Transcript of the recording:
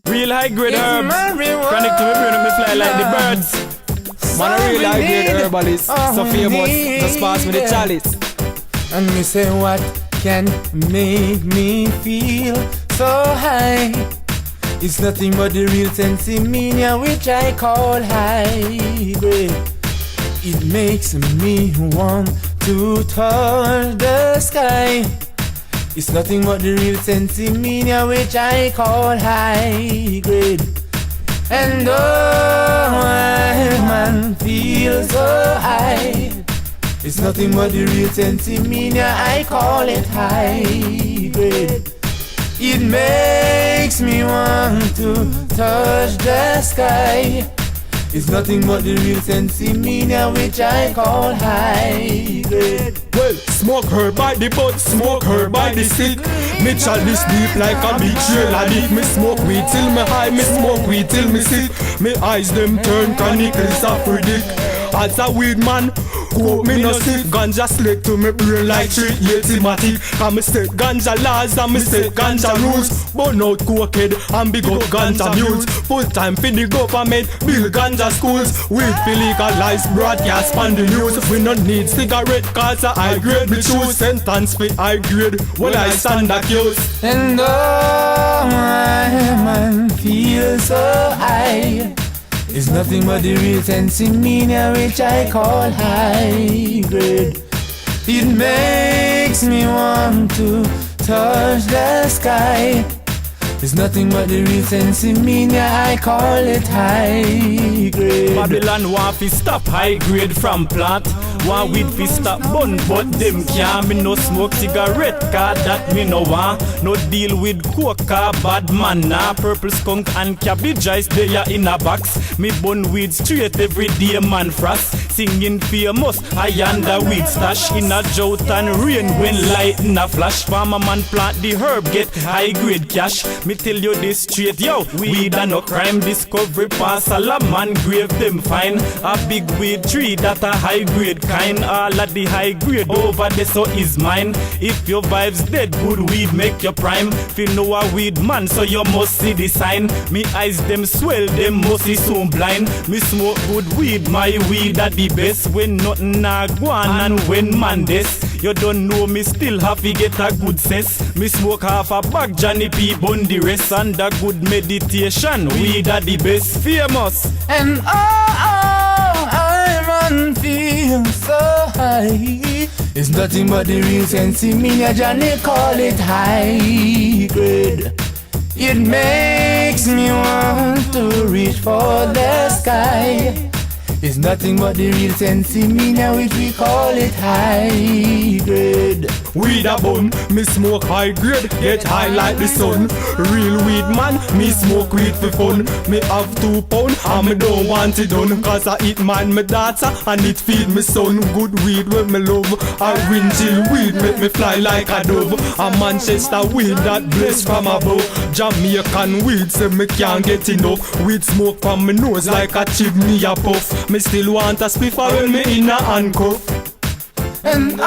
Real high grade herbs. Chronic to me brain, me fly like the birds. Man, a real high grade herbalist. So famous, just pass me the chalice. And me say what can make me feel so high? It's nothing but the real Sensimania, which I call high grade. It makes me want to touch the sky. It's nothing but the real Sensimania, which I call high grade. And oh, my man feels so high. It's nothing but the real Sensimania, I call it high grade. It makes me want to touch the sky. It's nothing but the real Sensimania, which I call high grade. Well, smoke her by the bud, smoke her by the stick. Me chalice deep like a big trail addict. Me smoke weed till me high, me smoke weed till me sick. Me eyes them turn chronicles of predict. As a weed man, hope me no sick. Ganja slick to me brain like 380matic. And me set ganja laws and me set ganja rules. Burn out cokehead and big up ganja mules. Full time for the government, build ganja schools. Weed for legalize, broadcast on the news. We no need cigarette cause a high grade me choose. Sentence for high grade, well I stand accused. And oh, my man feels so high. It's nothing but the real Sensimania, which I call high grade. It makes me want to touch the sky. It's nothing but the real Sensimania, I call it high grade. Babylon want fi stop high grade from plant. Want weed fi stop bun, but them can't. Me no smoke cigarette, cause that me no want. No deal with coca, bad man nah. Purple skunk and cabbage ice, they are in a box. Me bun weed straight every day, man frost. Singing famous, I under weed stash. In a drought and rain, when lightning a flash. Farmer man plant the herb, get high grade cash. Me tell you this straight, yo, weed a no crime. Discovery pass all a man grave them fine. A big weed tree that a high grade kind. All of the high grade over there so is mine. If your vibes dead, good weed make your prime. Feel know a weed man, so you must see the sign. Me eyes them swell, them must see soon blind. Me smoke good weed, my weed at the best. When nothing a go on and when man des. You don't know me still have to get a good sense. Me smoke half a bag Johnny P bun the rest. And a good meditation, weed at the best. Famous. And I man feel so high. It's nothing but the real Sensimania, Johnny call it high grade. It makes me want to reach for the sky. It's nothing but the real Sensimania, which we call it high grade. Weed a bun, me smoke high grade, get high like the sun. Real weed man, me smoke weed for fun. Me have 2 pound and me don't want it done. Cause I eat man me daughter and it feed me son. Good weed when me love. I win chill weed make me fly like a dove. A Manchester weed that bless from above. Jamaican weed say me can't get enough. Weed smoke from me nose like a chimney a puff. Me still want a spliffer when me in a handcuff. And